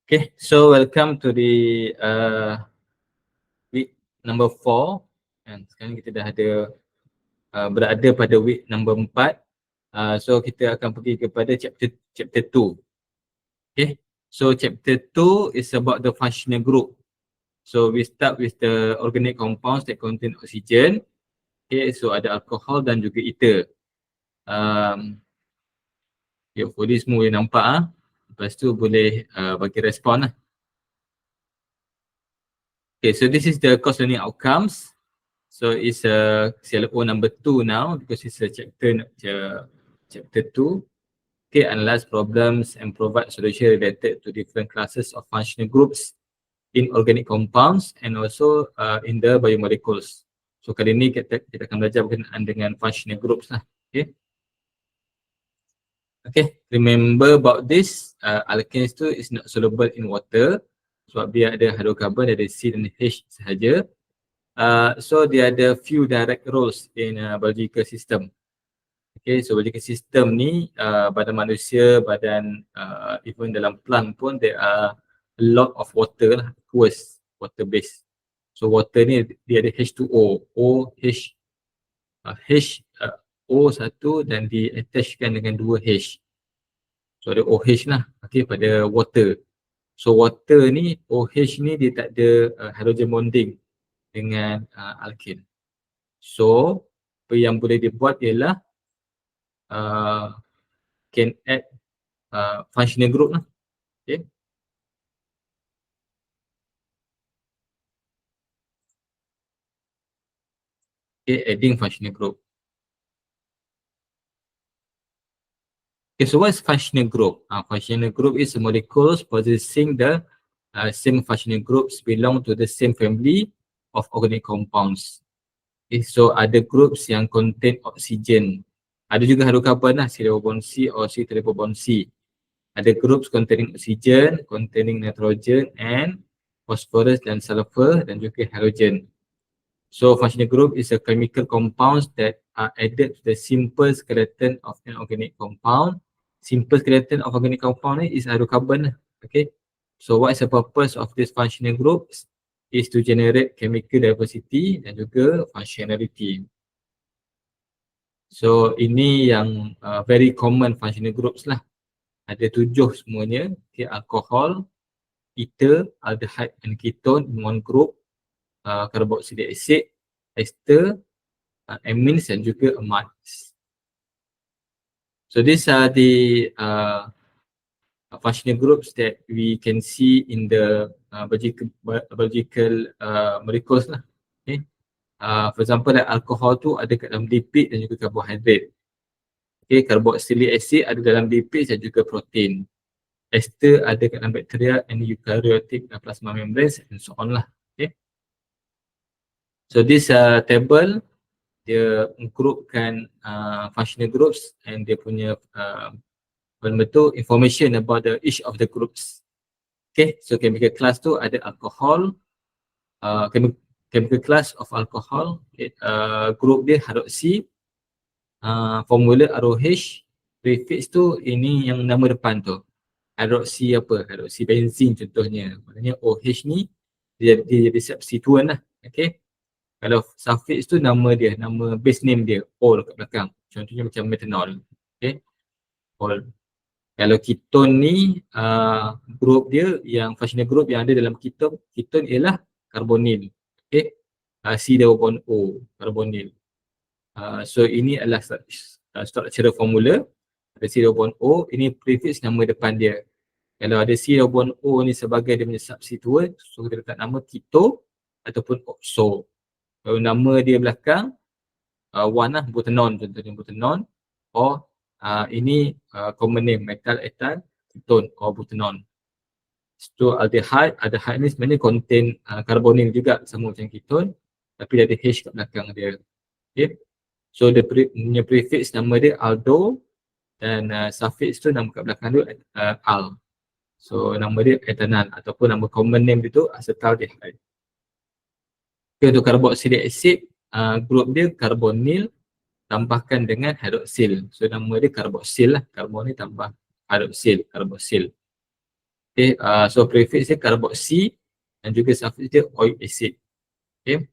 Okay, so welcome to the week number 4. And sekarang kita dah ada berada pada week number 4. So kita akan pergi kepada chapter 2. Okay, so chapter 2 is about the functional group. So we start with the organic compounds that contain oxygen. Okay, so ada alkohol dan juga ether. Hopefully semua boleh nampak. Lepas tu boleh bagi respon lah. Okay, so this is the course learning outcomes. So it's CLO number 2 now because it's a chapter 2. Okay, analyze problems and provide solution related to different classes of functional groups in organic compounds and also in the biomolecules. So kali ni kita akan belajar berkenaan dengan functional groups lah. Okay. Okay, remember about this, alkanes tu is not soluble in water sebab dia ada hydrocarbon, ada C dan H sahaja. So dia ada few direct roles in biological system. Okay, so biological system ni badan manusia, badan even dalam plant pun there are a lot of water lah, aqueous, water based. So water ni dia ada H2O, OH, O1 dan di attachkan dengan 2H. So ada OH lah, okay, pada water. So water ni, OH ni dia tak ada hydrogen bonding dengan alkane. So apa yang boleh dibuat ialah can add functional group lah. Okay. Okay, adding functional group. Okay, so what is functional group? Functional group is molecules possessing the same functional groups belong to the same family of organic compounds. Okay, so ada groups yang contain oxygen. Ada juga hydrocarbon lah, C-triple C or C-triple C. Ada groups containing oxygen, containing nitrogen and phosphorus dan sulfur dan juga halogen. So functional group is a chemical compounds that are added to the simple skeleton of an organic compound. Simple skeleton of organic compound is hydrocarbon. Okay. So what is the purpose of this functional groups? Is to generate chemical diversity dan juga functionality. So ini yang very common functional groups lah. Ada 7 semuanya. Okay, alcohol, ether, aldehyde and ketone in one group, carboxylic acid, ester, amines dan juga amides. So these are the functional groups that we can see in the biological molecules lah. Okay. For example, like alcohol tu ada kat dalam lipid dan juga karbohidrat. Okay, carboxylic acid ada dalam lipid dan juga protein. Ester ada kat dalam bacteria and eukaryotic plasma membranes and so on lah. Okay. So this table dia groupkan functional groups and dia punya bentuk information about each of the groups. Okay, so chemical class tu ada alcohol, chemical class of alcohol, okay, group dia hydroxy, formula ROH, prefix tu ini yang nama depan tu. Hydroxy apa? Hydroxy benzin contohnya. Maknanya OH ni dia jadi substituent lah. Okay. Kalau suffix tu nama dia, nama base name dia, ol kat belakang. Contohnya macam methanol. Okay. Ol. Kalau ketone ni group dia yang functional group yang ada dalam ketone ialah carbonyl. Okay. C-double-bond-O, carbonyl. So ini adalah structural formula. Ada C-double-bond-O, ini prefix nama depan dia. Kalau ada C-double-bond-O ni sebagai dia punya substituent, so kita letak nama keto ataupun oxo. Kalau nama dia belakang, one lah, butanol contohnya butanol. Or ini common name, methyl ethyl ketone or butanol. So aldehyde ni sebenarnya contain carbonyl juga sama macam ketone, tapi dia ada H kat belakang dia. Okay. So dia punya prefix nama dia aldo dan suffix tu nama kat belakang dia al. So nama dia ethanol ataupun nama common name dia tu acetaldehyde. Okay, untuk carboxylic acid, group dia carbonyl tambahkan dengan hydroxyl. So nama dia carboxyl lah. Carbon ni tambah hydroxyl, carboxyl. Okay, so prefix dia carboxy dan juga suffix dia oic acid. Okay,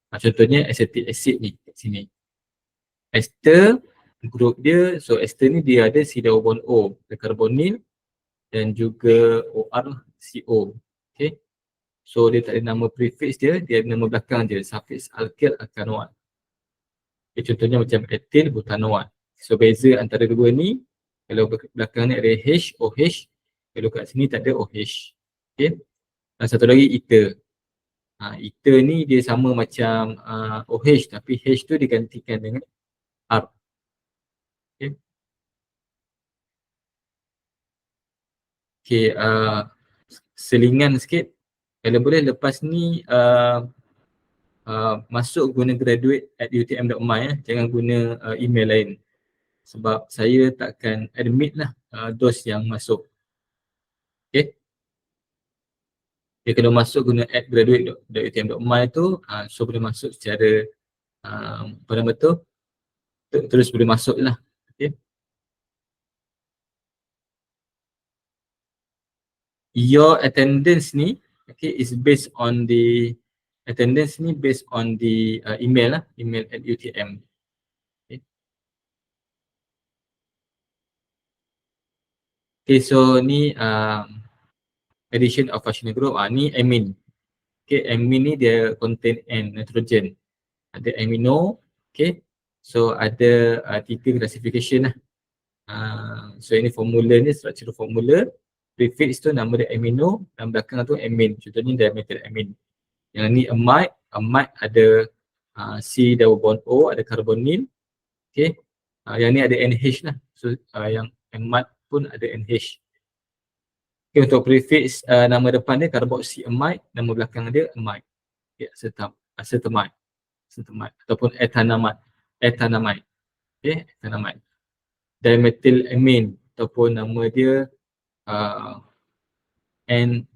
contohnya acetic acid ni kat sini. Ester, grup dia, so ester ni dia ada C double bond O, carbonyl dan juga OR lah, CO. Okay, so dia tak ada nama prefix dia, dia ada nama belakang dia, suffix alkyl alkanoat. Okay, contohnya macam ethyl butanoat. So beza antara dua ni, kalau belakang ni ada H, OH, kalau kat sini tak ada OH. Okay, dan satu lagi ether. Ether ni dia sama macam OH tapi H tu digantikan dengan R. Okay, okay, selingan sikit. Kalau boleh lepas ni masuk guna graduate at utm.my, jangan guna email lain. Sebab saya takkan admit lah dos yang masuk. Okay. Kalau masuk guna at graduate.utm.my tu, so boleh masuk secara apa nama tu, terus boleh masuk lah. Okay. Your attendance ni, okay, is based on the attendance ni based on the email lah, email at UTM. Okay. Okay, so ni addition of functional group, ni amine. Okay, amine ni dia contain N, nitrogen. Ada amino, okay. So ada 3 classification lah. So ini formula ni, structural formula. Prefix tu nama dia amino, dan belakang tu amine. Contohnya dimethyl amine. Yang ni amide, amide ada C double bond O, ada carbonyl. Okay. Yang ni ada NH lah. So yang amide pun ada NH. Okay, untuk prefix nama depan dia carboxy amide, nama belakang dia amide. Okay, acetamide ataupun ethanamide. Okay, ethanamide. Dimethyl amine ataupun nama dia N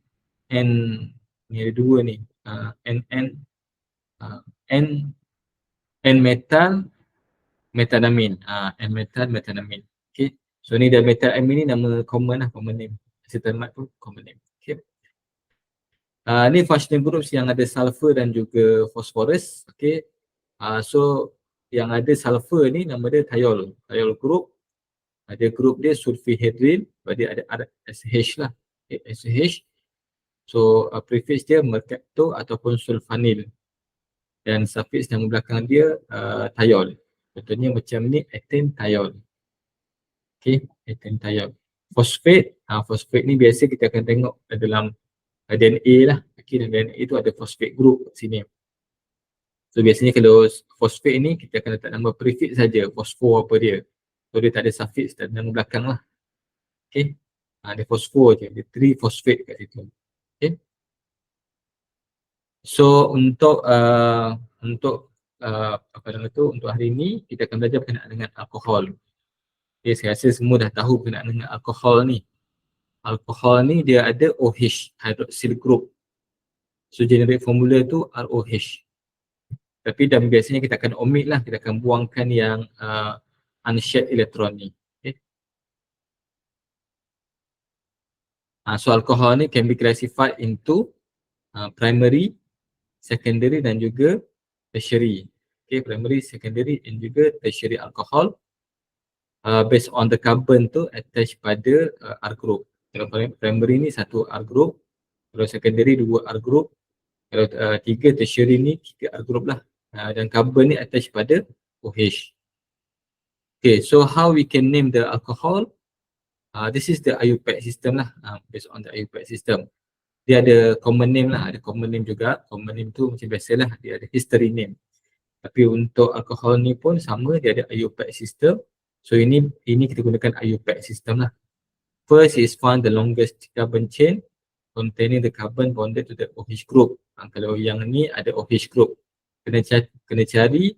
ni ada dua ni, N-metal methanamine, N-metal methanamine. Okay, so ni dimethyl amine ni nama common lah, common name. Acetamide pun common name. Okay. Ni functional groups yang ada sulfur dan juga phosphorus. Okay, so yang ada sulfur ni nama dia thiol group. Ada group dia sulfihydryl, dia ada SH lah, SH. So prefix dia mercapto ataupun sulfanil, dan suffix nama belakang dia thiol. Contohnya macam ni, ethane thiol. Okay, ethane thiol. Phosphate, phosphate ni biasa kita akan tengok dalam DNA lah. Okay, dalam DNA itu ada phosphate group kat sini. So biasanya kalau phosphate ni kita akan letak nama prefix saja, fosfor apa dia. So dia tak ada suffix dan nama belakang lah. Okay, ada fosfor je, ada 3 phosphate kat situ. Okay. So untuk apa nama tu, untuk hari ni kita akan belajar berkenaan dengan alkohol. Okay, saya rasa semua dah tahu berkenaan dengan alkohol ni. Alkohol ni dia ada OH, hydroxyl group. So generate formula tu ROH. Tapi dan biasanya kita akan omit lah, kita akan buangkan yang unshared elektron ni. Okay. So alcohol ni can be classified into primary, secondary dan juga tertiary. Okay, primary, secondary and juga tertiary alcohol based on the carbon tu attached pada R group. Kalau primary ni 1 R group, kalau secondary 2 R group, kalau 3 tertiary ni 3 R group lah. Dan carbon ni attached pada OH. Okay, so how we can name the alcohol? This is the IUPAC system lah, based on the IUPAC system. Dia ada common name lah, ada common name juga. Common name tu macam biasalah, dia ada history name. Tapi untuk alkohol ni pun sama, dia ada IUPAC system. So ini kita gunakan IUPAC system lah. First is find the longest carbon chain containing the carbon bonded to the OH group. Kalau yang ni ada OH group, kena cari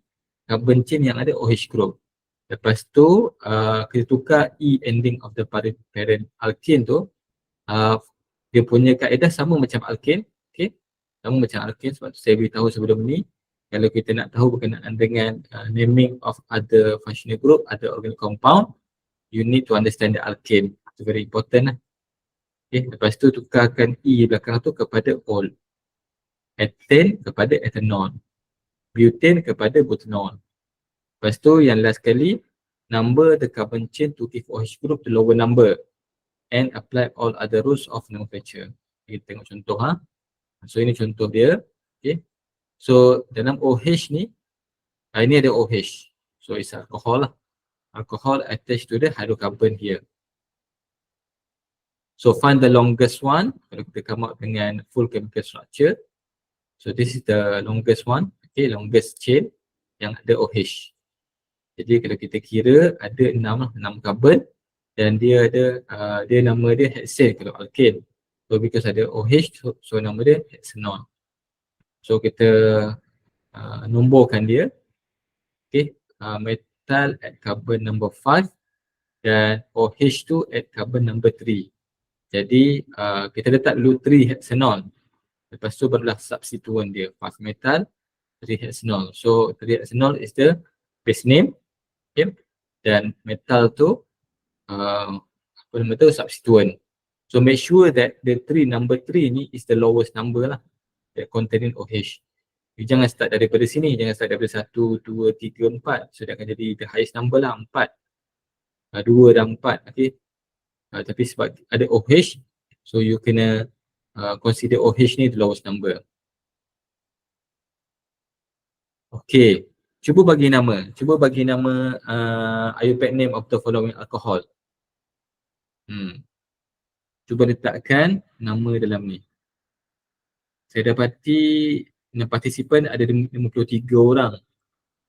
carbon chain yang ada OH group. Lepas tu kita tukar E ending of the parent alkane tu. Dia punya kaedah sama macam alkane. Okay, sama macam alkane, sebab tu saya beritahu sebelum ni. Kalau kita nak tahu berkenaan dengan naming of other functional group, other organic compound, you need to understand the alkane. It's very important lah. Okay, lepas tu tukarkan E belakang tu kepada ol. Ethane kepada ethanol. Butane kepada butanol. Lepas tu yang last kali, number the carbon chain to give OH group to lower number and apply all other rules of nomenclature. Kita tengok contoh ha. So ini contoh dia. Okay. So dalam OH ni, ini ada OH. So it's alcohol lah. Alcohol attached to the hydrocarbon here. So find the longest one. Kalau kita come up dengan full chemical structure. So this is the longest one. Okay, longest chain yang ada OH. Jadi kalau kita kira ada 6 carbon dan dia ada dia nama dia hexane kalau alkane. So because ada OH so nama dia hexanol. So kita nomborkan dia. Okay, metal at carbon number 5 dan OH tu at carbon number 3. Jadi kita letak dulu 3 hexanol. Lepas tu barulah substituent dia 5 metal 3 hexanol. So 3 hexanol is the base name. Okay. Dan metal tu apa nama tu substituent. So make sure that the number 3 ni is the lowest number lah that containing OH. You jangan start daripada sini, jangan start daripada 1, 2, 3, 4. So dia akan jadi the highest number lah 4. 2 dan 4. Okay. Tapi sebab ada OH, so you kena consider OH ni the lowest number. Okay. Cuba bagi nama IUPAC name of the following alcohol. Cuba letakkan nama dalam ni. Saya dapati partisipan ada 53 orang.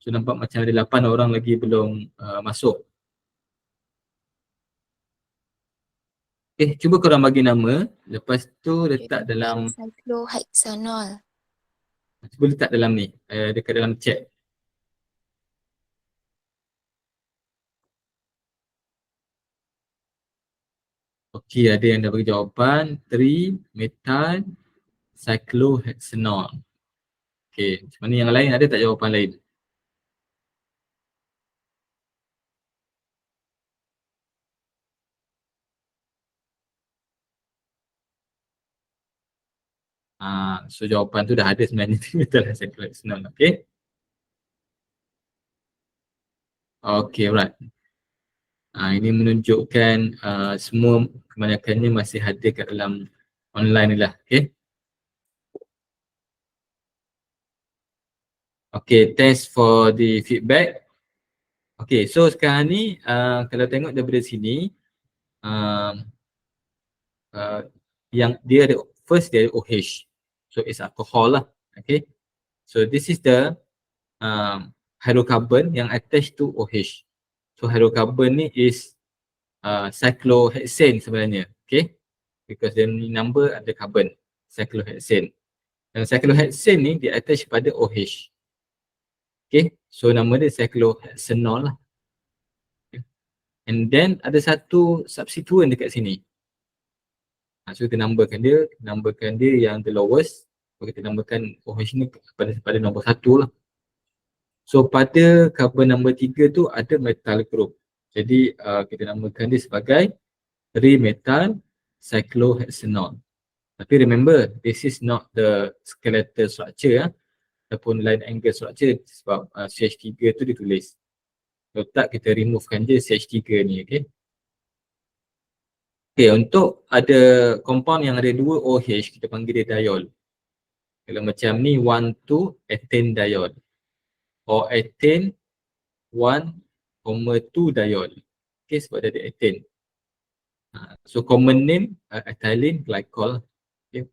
So nampak macam ada 8 orang lagi belum masuk. Cuba korang bagi nama. Lepas tu letak dalam Cyclohexanol. Cuba letak dalam ni, dekat dalam chat. Okey, ada yang dah bagi jawapan 3 metal cyclohexanol. Okey, macam mana yang lain, ada tak jawapan lain? So jawapan tu dah ada sebenarnya. Metal cyclohexanol. Okey. Okey, alright. Ini menunjukkan semua kebanyakannya masih ada kat dalam online ni lah. Okay. Okay, thanks for the feedback. Okay, so sekarang ni kalau tengok daripada sini, yang dia ada, first dia ada OH. So it's alcohol lah. Okay. So this is the hydrocarbon yang attached to OH. So hydrocarbon ni is cyclohexane sebenarnya. Okay. Because dia ni number ada carbon, cyclohexane. Dan cyclohexane ni dia attach pada OH. Okay, so nama dia cyclohexanol lah. Okay. And then ada satu substituent dekat sini. So kita numberkan dia yang the lowest. So kita numberkan OH ni pada nombor 1 lah. So pada carbon number 3 tu ada metal group. Jadi kita namakan dia sebagai 3 metal cyclohexanol. Tapi remember, this is not the skeletal structure ataupun line angle structure sebab CH3 tu ditulis. Kalau tak, kita removekan je CH3 ni, okay. Okay, untuk ada compound yang ada 2 OH, kita panggil dia diol. Kalau macam ni 1,2 ethane diol. Or ethane 1,2 diol. Okay, sebab dia ada ethane. So common name ethylene glycol. Okay.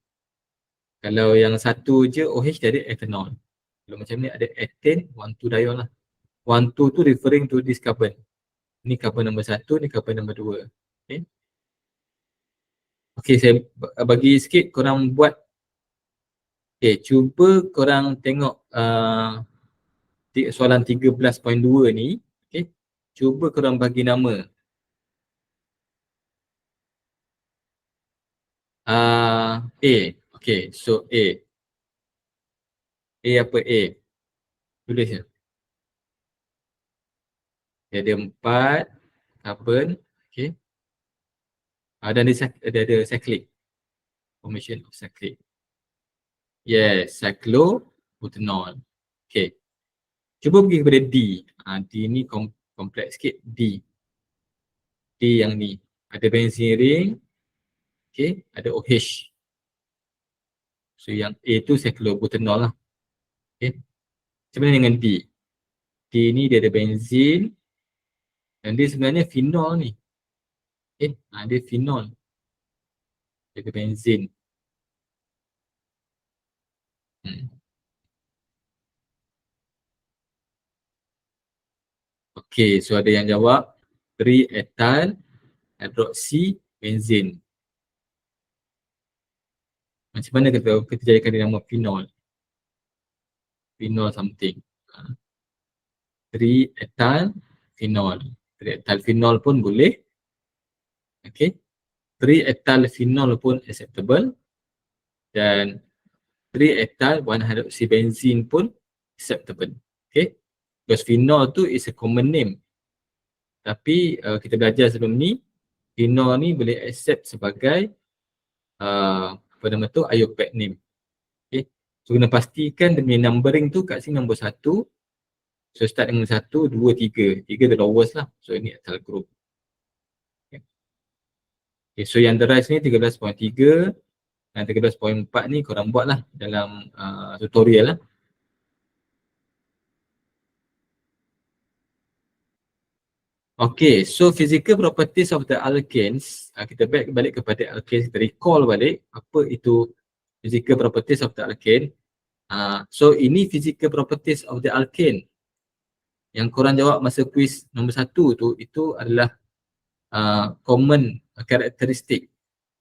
Kalau yang satu je OH dia ada ethanol. Kalau macam ni ada ethane 1,2 diol lah. 1,2 tu referring to this carbon. Ni carbon nombor 1, ni carbon nombor 2. Okay. Okay, saya bagi sikit korang buat. Okay, cuba korang tengok soalan 13.2 ni. Okay, cuba korang bagi nama. A. Okay, so A. A apa A? Tulis je. Dia ada 4 carbon. Okay. Dan dia ada cyclic. Formation of cyclic. Yes, cyclobutanol. Okay. Cuba pergi kepada D. D ni kompleks sikit. D yang ni. Ada benzene ring. Okay. Ada OH. So yang A tu cyclobutanol lah. Okay. Macam mana dengan D? D ni dia ada benzene. Dan dia sebenarnya phenol ni. Okay. Dia phenol. Dia ada benzene. Okay, so ada yang jawab 3-ethyl hydroxy benzene. Macam mana kita jadikan dia nama phenol? Phenol something. 3-ethyl phenol. 3-ethyl phenol pun boleh. Okay. 3-ethyl phenol pun acceptable. Dan 3-ethyl 1-hydroxy benzene pun acceptable. Okay. Because phenol tu is a common name. Tapi kita belajar sebelum ni, phenol ni boleh accept sebagai apa nama tu, IUPAC name. Okay. So kena pastikan dia punya numbering tu kat sini nombor 1. So start dengan 1, 2, 3. 3 the lowest lah. So ini ethyl group. Okay, so yang the rise ni 13.3 dan 13.4 ni korang buat lah dalam tutorial lah. Okay, so physical properties of the alkanes, kita balik kepada alkanes, kita recall balik apa itu physical properties of the alkane. So ini physical properties of the alkane. Yang korang jawab masa quiz nombor 1 tu, itu adalah common characteristic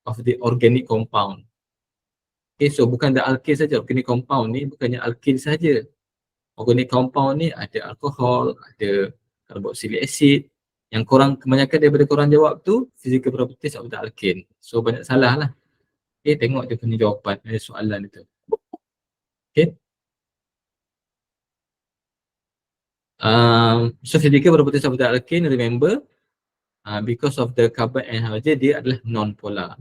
of the organic compound. Okay, so bukan the alkane saja, organic compound ni bukannya alkane saja. Organic compound ni ada alkohol, ada carboxylic acid. Yang korang, kebanyakan daripada korang jawab tu physical properties of the alkane. So banyak salah lah. Okay, tengok dia punya jawapan, ada soalan itu. Okay. So physical properties of the alkane, remember, because of the carbon and hydrogen, dia adalah non-polar.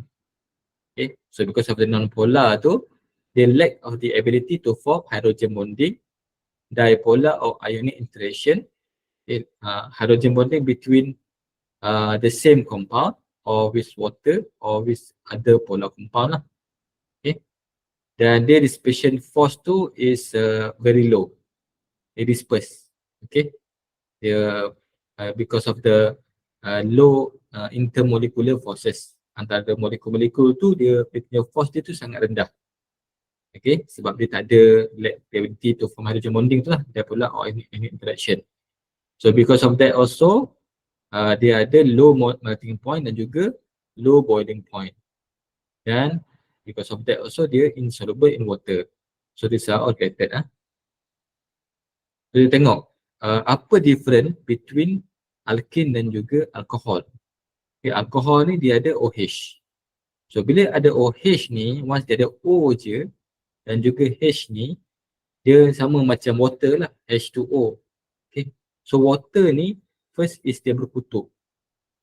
Okay, so because of the non-polar tu, they lack of the ability to form hydrogen bonding, dipolar or ionic interaction, hydrogen bonding between the same compound or with water or with other polar compound lah. Okay, dan their dispersion force tu is very low, they disperse. Okay, dia because of the low intermolecular forces, antara molekul-molekul tu dia punya force dia tu sangat rendah. Okay, sebab dia tak ada ability to form hydrogen bonding tu lah, dipolar or ionic interaction. So because of that also, dia ada low melting point dan juga low boiling point. Dan because of that also dia insoluble in water. So these are all related. So kita tengok apa difference between alkane dan juga alkohol. Okay, alkohol ni dia ada OH. So bila ada OH ni, once dia ada O je dan juga H ni, dia sama macam water lah, H2O. Okay, so water ni first is dia berkutub.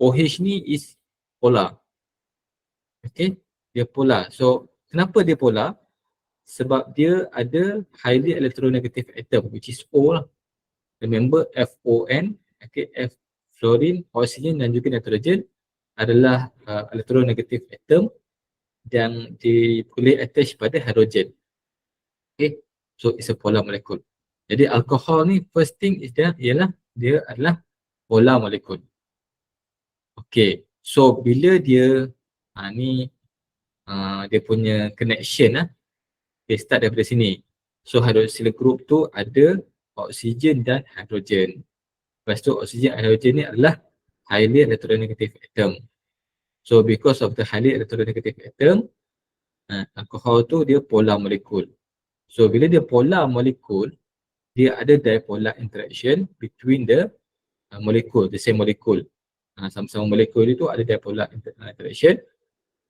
OH ni is polar. Okay, dia polar. So kenapa dia polar? Sebab dia ada highly electronegative atom, which is O lah. Remember FON, okay, F fluorine, oxygen dan juga nitrogen adalah electronegative atom yang boleh attach pada hydrogen. Okay, so it's a polar molecule. Jadi alkohol ni first thing is ialah dia adalah polar molecule. Okay, so bila dia ni dia punya connection okay, start daripada sini. So hydroxyl group tu ada oksigen dan hidrogen. Lepas tu oksigen dan hidrogen ni adalah highly electronegative atom. So because of the highly electronegative atom, alkohol tu dia polar molecule. So bila dia polar molecule, dia ada dipolar interaction between the molecule, the same molecule. Sama-sama molekul itu ada dipolar interaction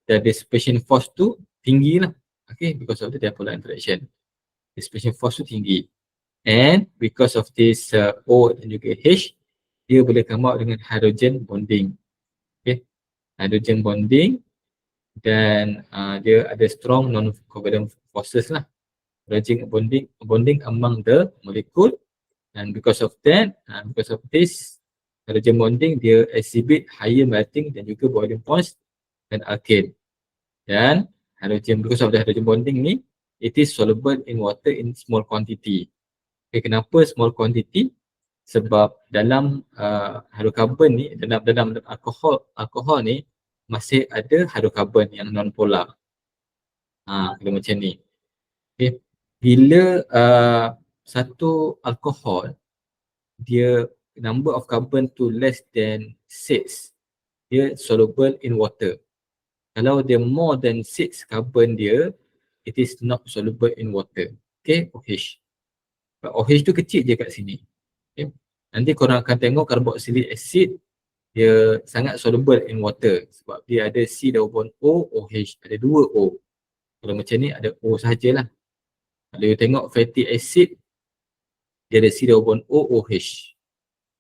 dan dispersion force tu tinggi lah. Okay, because of the dipolar interaction. Dispersion force tu tinggi. And because of this O dan juga H, dia boleh come out dengan hydrogen bonding. Okay, hydrogen bonding dan dia ada strong non-covalent forces lah. Hydrogen bonding among the molecule, and because of this hydrogen bonding dia exhibit higher melting dan juga boiling points dan alkane. Dan because of the hydrogen bonding ni, it is soluble in water in small quantity. Okay, kenapa small quantity? Sebab dalam hydrocarbon ni, dalam alkohol ni masih ada hydrocarbon yang non-polar. Kalau macam ni. Okay. Bila satu alkohol dia number of carbon tu less than 6, dia soluble in water. Kalau dia more than 6 carbon dia, it is not soluble in water. Okay, OH. But OH tu kecil je kat sini. Okay. Nanti korang akan tengok carboxylic acid dia sangat soluble in water sebab dia ada C double bond O, OH, ada 2 O. Kalau macam ni ada O sahajalah. Kalau you tengok fatty acid, dia ada C double bond O, OH.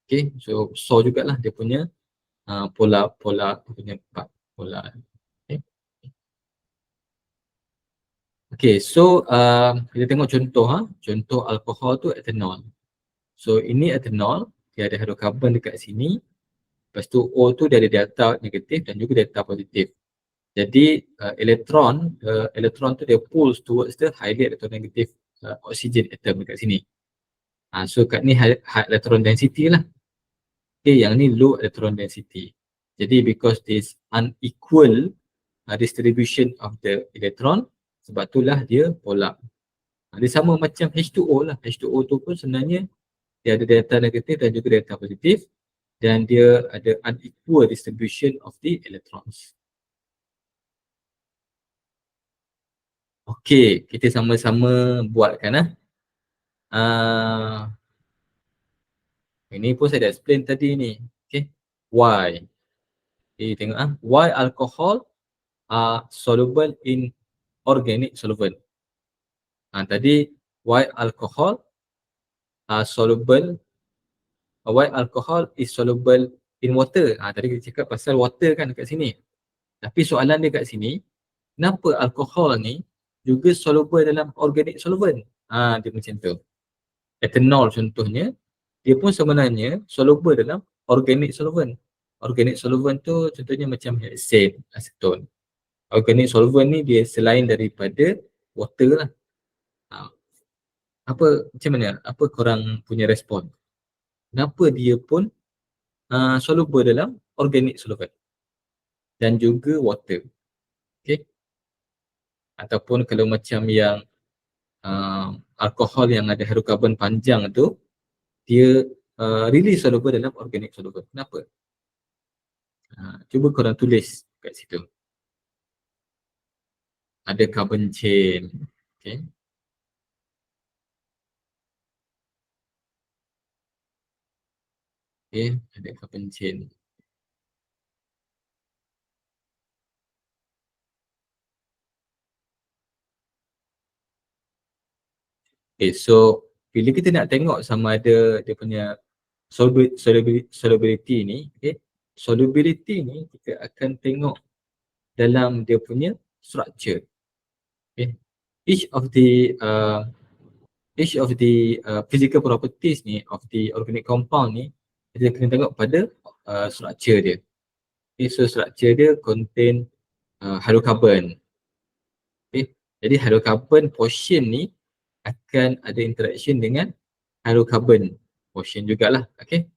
Okay, so jugalah dia punya polar punya part, polar. Okay, so kita tengok contoh alkohol tu ethanol. So ini ethanol, dia ada hydrocarbon dekat sini. Lepas tu O tu dia ada delta negatif dan juga delta positif. Jadi elektron tu dia pulls towards the highly electronegative oxygen atom dekat sini. So kat ni high electron density lah. Okay, yang ni low electron density. Jadi because this unequal distribution of the electron, sebab itulah dia polar. Dia sama macam H2O lah. H2O tu pun sebenarnya dia ada delta negatif dan juga delta positif dan dia ada unequal distribution of the electrons. Okey, kita sama-sama buatkan ini pun saya dah explain tadi ni. Okey. Why? Okay, tengok why alcohol are soluble in organic solvent. Tadi why alcohol is soluble in water. Tadi kita cakap pasal water kan dekat sini. Tapi soalan dia kat sini, kenapa alkohol ni juga soluble dalam organic solvent? Dia macam tu. Ethanol contohnya, dia pun sebenarnya soluble dalam organic solvent. Organic solvent tu contohnya macam hexane, acetone. Organic solvent ni dia selain daripada water lah. Macam mana? Apa korang punya respon? Kenapa dia pun soluble dalam organic solvent dan juga water? Okay. Ataupun kalau macam yang alkohol yang ada hydrocarbon panjang tu, dia really soluble dalam organic solvent. Kenapa? Cuba korang tulis kat situ. Ada carbon chain. Okay. Okay, ada carbon chain. Okay, so bila kita nak tengok sama ada dia punya solubility ni, okay, solubility ni kita akan tengok dalam dia punya structure. Okay. Each of the physical properties ni of the organic compound ni kita kena tengok pada structure dia. Okay, so structure dia contain hydrocarbon. Okay. Jadi hydrocarbon portion ni akan ada interaction dengan hydrocarbon portion jugalah. Okay.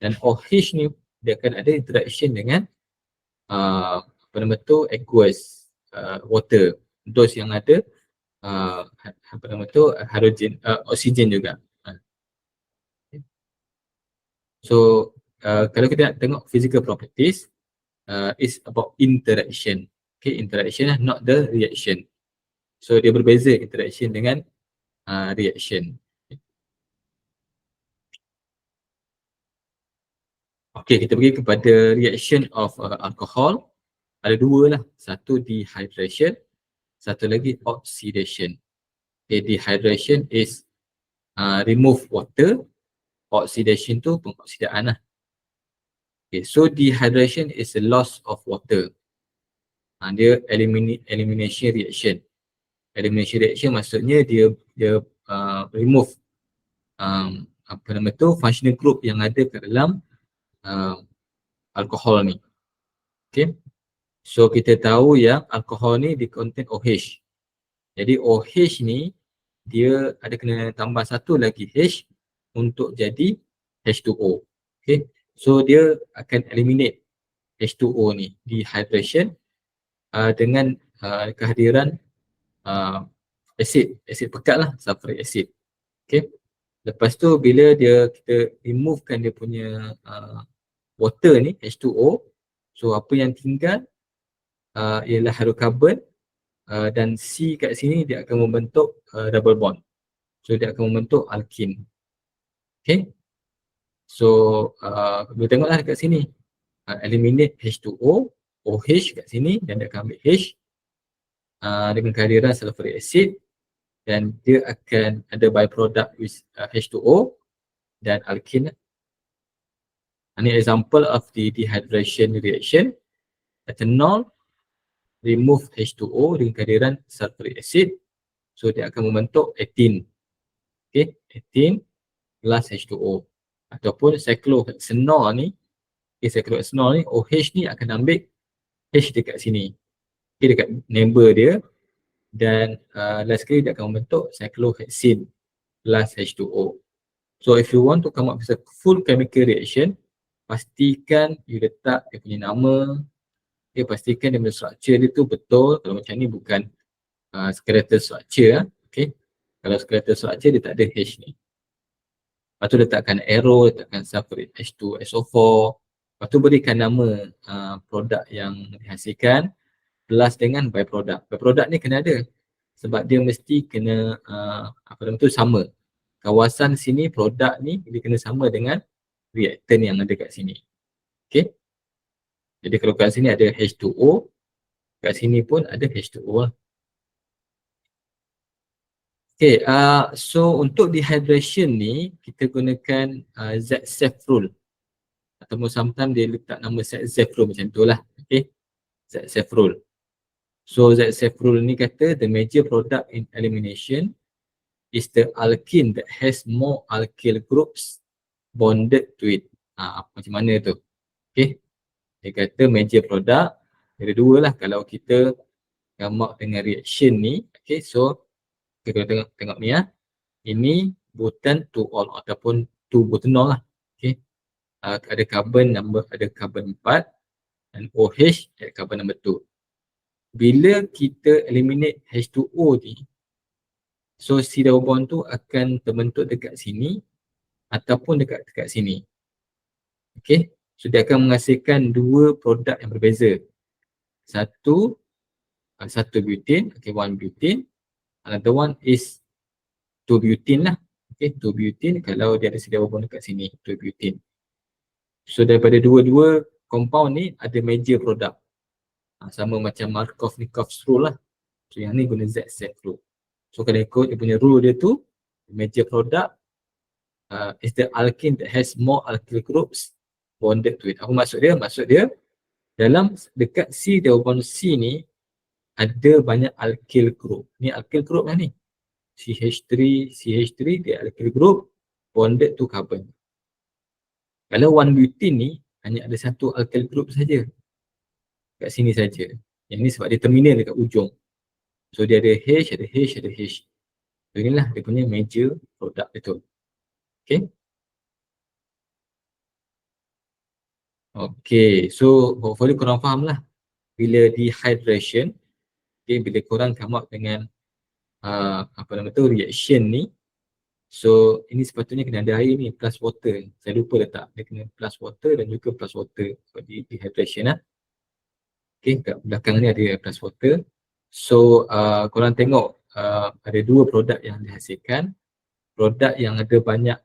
Dan OH ni dia akan ada interaction dengan aqueous water, those yang ada hydrogen, oksigen juga. Okay. So kalau kita nak tengok physical properties, is about interaction. Okay, interaction not the reaction. So dia berbeza interaction dengan reaction. Okay, kita pergi kepada reaction of alcohol. Ada dua lah. Satu dehydration, satu lagi oxidation. Okay, dehydration is remove water. Oxidation tu pengoksidaan lah. Okay, so dehydration is a loss of water. Dia elimination reaction. Elimination reaction maksudnya dia remove apa nama tu, functional group yang ada kat dalam alkohol ni. Okay, so kita tahu yang alkohol ni dia contain OH. Jadi OH ni dia ada kena tambah satu lagi H untuk jadi H2O. Okay, so dia akan eliminate H2O ni, dehydration, dengan kehadiran asid pekat lah, sulfuric acid. Okay, lepas tu bila kita removekan dia punya water ni, H2O, so apa yang tinggal ialah hydrocarbon, dan C kat sini dia akan membentuk double bond. So dia akan membentuk alkene. Okay, so boleh tengoklah dekat sini, eliminate H2O, OH kat sini, dan dia akan ambil H dengan kehadiran sulfuric acid, dan dia akan ada byproduct with H2O dan alkene. Ini example of the dehydration reaction. Ethanol remove H2O dengan kehadiran sulfuric acid, so dia akan membentuk ethene. Okay, ethene plus H2O. Ataupun cyclohexanol ni, cyclohexanol ni, OH ni akan ambil H dekat sini, okay, dekat neighbor dia, dan last sekali dia akan membentuk cyclohexene plus H2O. So if you want to come up with a full chemical reaction, pastikan you letak dia punya nama, okay, pastikan dia punya structure dia tu betul. Kalau macam ni bukan skeletal structure, okay. Kalau skeletal structure dia tak ada H ni. Lepas tu letakkan arrow, letakkan sulfuric H2SO4, lepas tu berikan nama produk yang dihasilkan plus dengan byproduct. Byproduct ni kena ada sebab dia mesti kena apa nama tu, sama. Kawasan sini produk ni dia kena sama dengan reactant yang ada kat sini. Okay, jadi kalau kat sini ada H2O, kat sini pun ada H2O lah. Okay, so untuk dehydration ni kita gunakan Z-Ceph rule, ataupun sometimes dia letak nama Z-Ceph rule macam tu lah. Okay, Z-Ceph rule. So Z-Ceph rule ni kata the major product in elimination is the alkene that has more alkyl groups bonded to it. Macam mana tu? Okay, dia kata major product ada dua lah kalau kita come up dengan reaction ni. Okay, so kita tengok ni ya. Ini butan to all ataupun to butanol lah. Okay, ada carbon number, ada carbon 4 dan OH ada carbon number 2. Bila kita eliminate H2O ni, so C double bond tu akan terbentuk dekat sini ataupun dekat sini. Okay, so dia akan menghasilkan dua produk yang berbeza. Satu butane, okay, one butane. Another one is 2 butane lah. Okay, 2 butane kalau dia ada C double bond dekat sini, 2 butane. So daripada dua-dua compound ni ada major produk. Sama macam Markov-Nikov's rule lah. So yang ni guna Z-Ceph rule. So kalau ikut dia punya rule dia tu, major product is the alkene that has more alkyl groups bonded to it. Apa maksud dia? Maksud dia dalam dekat C double bond C ni ada banyak alkyl group. Ni alkyl group lah ni. CH3 dia alkyl group bonded to carbon. Kalau 1 butane ni hanya ada satu alkyl group saja. Kat sini saja. Yang ni sebab dia terminal dekat ujung. So dia ada H, ada H, ada H. So inilah dia punya major product itu. Okay. Okay, so hopefully korang faham lah. Bila dehydration, okay, bila korang come up dengan apa nama tu, reaction ni, so ini sepatutnya kena ada air ni plus water. Saya lupa letak, dia kena plus water dan juga plus water for dehydration lah. Okay, kat belakang ni ada plus water. So korang tengok ada dua produk yang dihasilkan. Produk yang ada banyak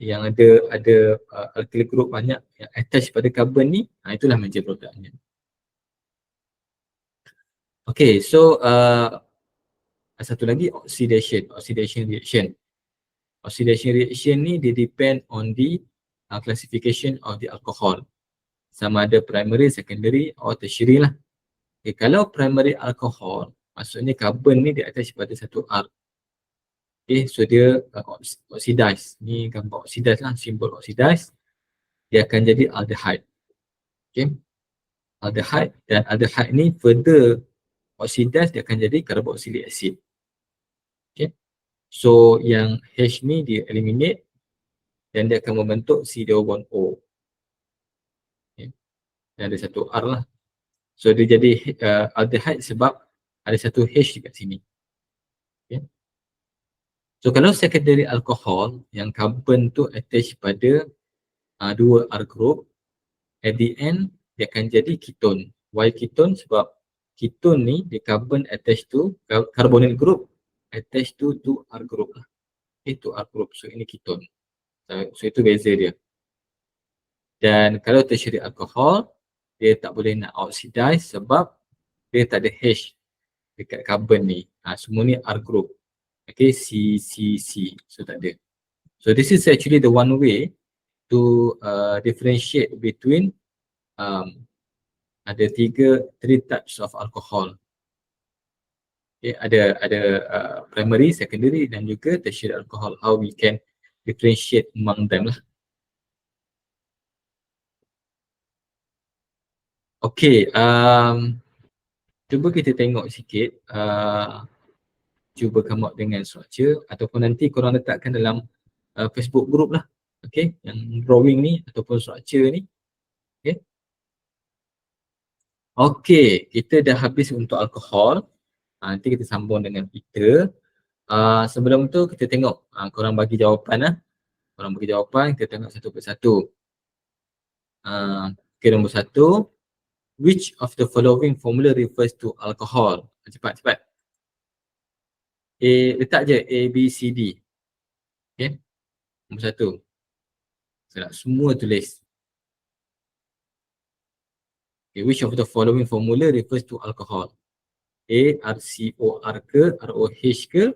yang ada alkyl group banyak yang attach pada carbon ni, itulah major produknya. Okay, so satu lagi oxidation reaction. Oxidation reaction ni dia depend on the classification of the alcohol. Sama ada primary, secondary or tertiary lah. Okay, kalau primary alcohol, maksudnya carbon ni dia attach pada satu R. Okay, so dia oxidize. Ni gambar oxidize lah, simbol oxidize. Dia akan jadi aldehyde. Okay, aldehyde, dan aldehyde ni further oxidize, dia akan jadi carboxylic acid. Okay, so yang H ni dia eliminate dan dia akan membentuk C double bond O. Okay, dan ada satu R lah. So dia jadi aldehyde sebab ada satu H dekat sini. Okay. So kalau secondary alcohol yang carbon tu attach pada dua R group, at the end dia akan jadi ketone. Why ketone? Sebab ketone ni dia carbon attach to carbonyl group attach to 2R group lah. Okay, 2R group. So ini ketone. So itu beza dia. Dan kalau tertiary alcohol, dia tak boleh nak oxidize sebab dia tak ada H dekat carbon ni. Semua ni R group. Okay, C, C, C. So tak ada. So this is actually the one way to differentiate between ada three types of alcohol. Okay, ada primary, secondary dan juga tertiary alcohol. How we can differentiate among them lah. Okay, cuba kita tengok sikit. Cuba come up dengan structure ataupun nanti korang letakkan dalam Facebook group lah. Okay, yang drawing ni ataupun structure ni. Okay. Okay, kita dah habis untuk alkohol. Nanti kita sambung dengan ether. Sebelum tu kita tengok korang bagi jawapan lah. Korang bagi jawapan, kita tengok satu persatu. Okay, nombor 1. Which of the following formula refers to alcohol? Cepat. Letak je A, B, C, D. Okay. Nombor 1. Saya nak semua tulis. Okay, which of the following formula refers to alcohol? A, RCOR ke, ROH ke,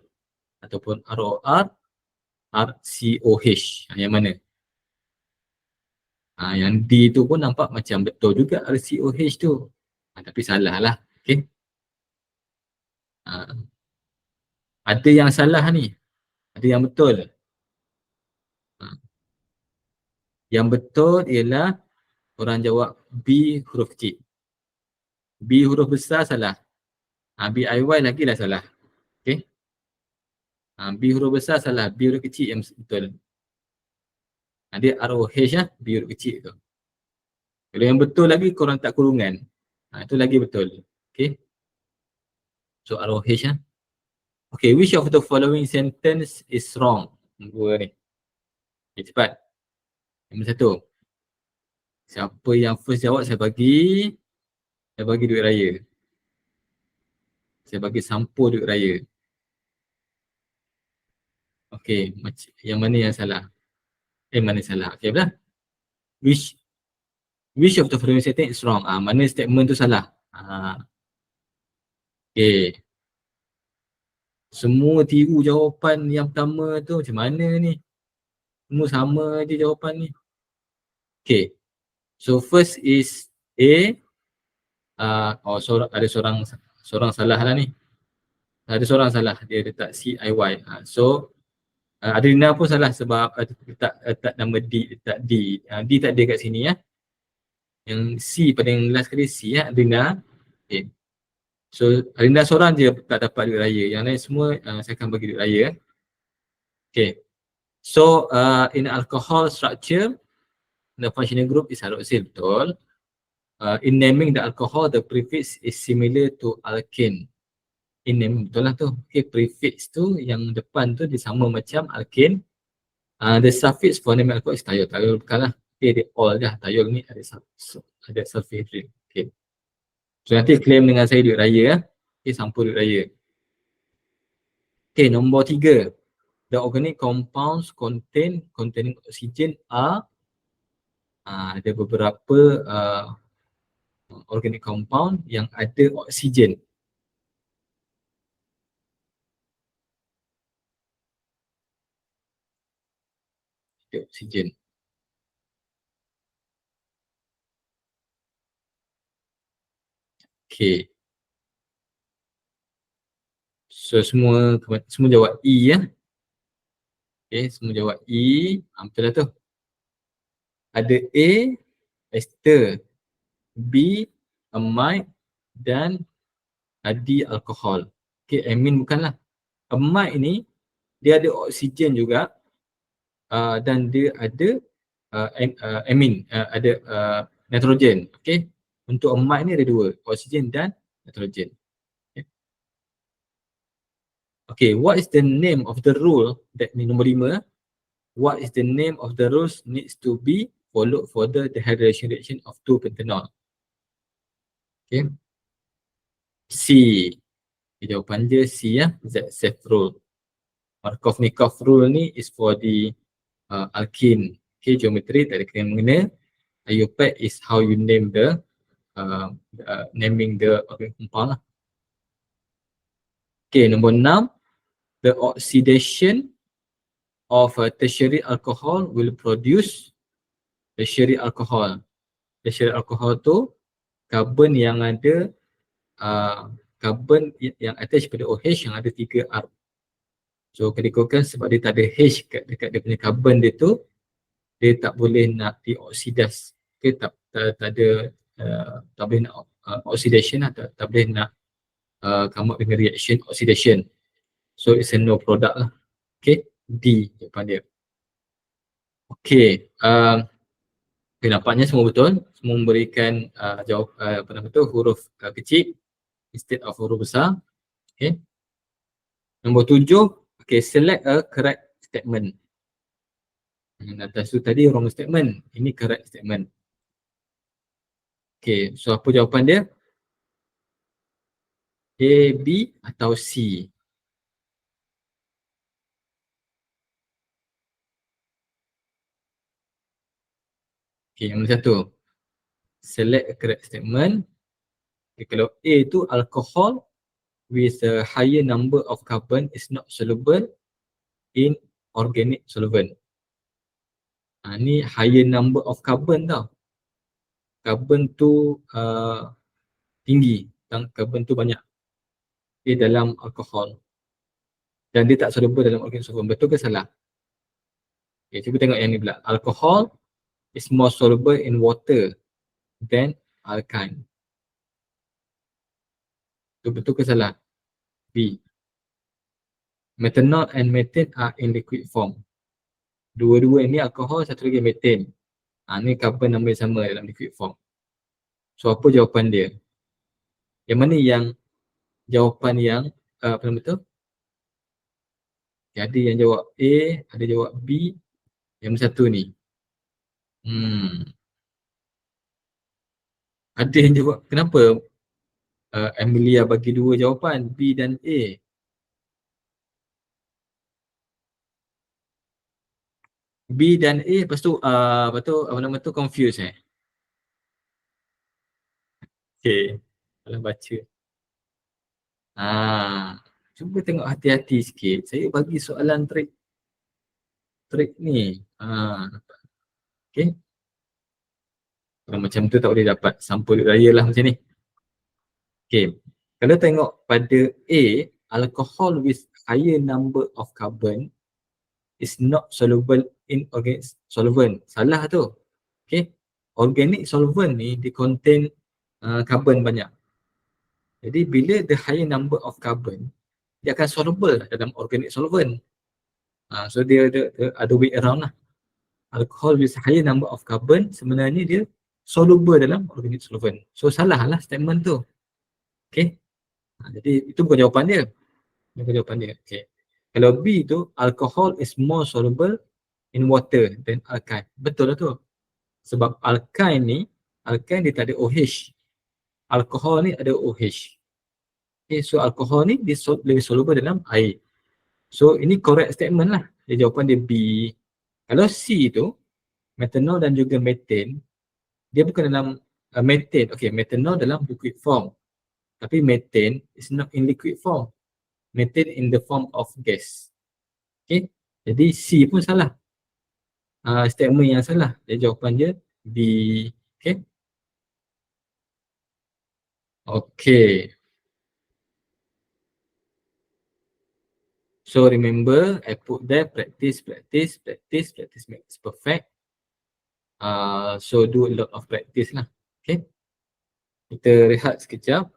ataupun ROR, RCOH. Yang mana? Yang D tu pun nampak macam betul juga RCOH tu. Tapi salah lah. Okay. Ada yang salah ni. Ada yang betul. Yang betul ialah orang jawab B huruf kecil. B huruf besar salah. BIY lagi lah salah. Okay. B huruf besar salah. B huruf kecil yang betul. Dia ROH lah. B huruf kecil tu. Kalau yang betul lagi korang tak kurungan. Itu lagi betul. Okay. So ROH lah. Okay, which of the following sentence is wrong? Dua ni. Okay, cepat. Nombor 1. Siapa yang first jawab saya bagi duit raya. Saya bagi sampul duit raya. Okay, yang mana yang salah? Mana salah? Okay, betul? Which of the following statement is wrong? Mana statement tu salah? Okay. Semua tiru jawapan yang pertama tu macam mana ni? Semua sama je jawapan ni. Okay. So first is A. Ada seorang salah lah ni. Ada seorang salah. Dia letak CIY. So Adrina pun salah sebab letak nama D, letak D. D tak ada kat sini ya. Yang C paling last kali C ya, Adrina. Okay. So Adrina seorang je tak dapat duit raya. Yang lain semua saya akan bagi duit raya. Okay. So in alcohol structure, the functional group is hydroxyl, betul. In naming the alcohol, the prefix is similar to alkane. In naming, betul lah tu. Okay, prefix tu yang depan tu dia sama macam alkane. The suffix for naming alcohol is thiol. Thiol bukan lah. Okay, dia all dah. Thiol ni ada sulfate. Okay. So nanti claim dengan saya duit raya. Okay, sampul duit raya. Okay, nombor 3. The organic compounds containing oxygen are ada beberapa organic compound yang ada oksigen. Ada oksigen. Okay. So semua jawab E ya. Okay, semua jawab E. Betul lah tu. Ada A, ester, B, amide dan D, alkohol. Okay, amin bukanlah. Amide ni dia ada oksigen juga dan dia ada amin, ada nitrogen. Okay, untuk amide ni ada dua, oksigen dan nitrogen. Okay, what is the name of the rule that ni nombor 5? What is the name of the rules needs to be followed for the dehydration reaction of 2-pentanol? Okay, C. Jawapan dia C ya, Zaitsev rule. Markov-Nikov rule ni is for the alkene. Okay, geometry tak ada kena-mengena. IUPAC is how you name the naming the organic compound lah. Okay, nombor 6. The oxidation of a tertiary alcohol will produce tertiary alcohol. Tertiary alcohol tu karbon yang ada karbon yang attach pada OH yang ada 3 R. So kedikukan sebab dia tak ada H dekat dia punya karbon dia tu, dia tak boleh nak dioksidas. Okay, tak ada tak boleh nak oxidation lah, tak boleh nak come up dengan reaction oxidation. So it's a no product lah. Okay, D jawapan dia. Okay, okay, nampaknya semua betul. Semua memberikan jawab apa nama tu, huruf kecil instead of huruf besar. Okay. Nombor 7, okay, select a correct statement. Atas tu tadi wrong statement, ini correct statement. Okay, so apa jawapan dia? A, B atau C? Okay, yang satu, select a correct statement. Okay, kalau A tu alcohol with a higher number of carbon is not soluble in organic solvent. Ni higher number of carbon tau. Carbon tu tinggi, carbon tu banyak dalam alkohol dan dia tak soluble dalam organic solvent. Betul ke salah? Okay, cuba tengok yang ni pula. Alcohol is more soluble in water than alkyne. Betul ke salah? B. Methanol and methane are in liquid form. Dua-dua ini alkohol, satu lagi methane. Ni carbon number yang sama dalam liquid form. So apa jawapan dia? Yang mana yang jawapan yang apa nama tu? Ada yang jawab A, ada jawab B. Yang satu ni. Ada yang jawab, kenapa Amelia bagi dua jawapan, B dan A? B dan A, lepas tu apa nama tu, confuse Okay, kalau baca. Cuba tengok hati-hati sikit. Saya bagi soalan trik ni. Okay. Kalau macam tu tak boleh dapat sampul raya lah macam ni. Okay. Kalau tengok pada A, alcohol with higher number of carbon is not soluble in organic solvent. Salah tu. Okay. Organic solvent ni dia contain carbon banyak. Jadi bila the higher number of carbon, dia akan soluble dalam organic solvent. So dia ada way around lah. Alcohol with higher number of carbon sebenarnya dia soluble dalam organic solvent. So salah lah statement tu. Okay. Jadi itu bukan jawapan dia. Bukan jawapan dia. Okay. Kalau B tu, alcohol is more soluble in water than alkyne. Betul lah tu. Sebab alkyne dia tak ada OH. Alkohol ni ada OH. Okay, so alkohol ni dia lebih soluble dalam air. So ini correct statement lah. Jadi jawapan dia B. Kalau C tu, methanol dan juga methane, dia bukan dalam methane. Okay, methanol dalam liquid form. Tapi methane is not in liquid form. Methane in the form of gas. Okay, jadi C pun salah. Statement yang salah. Jadi jawapan dia B. Okay. Okay. So remember, I put there practice, practice, practice, practice makes perfect. So do a lot of practice lah. Okay. Kita rehat sekejap.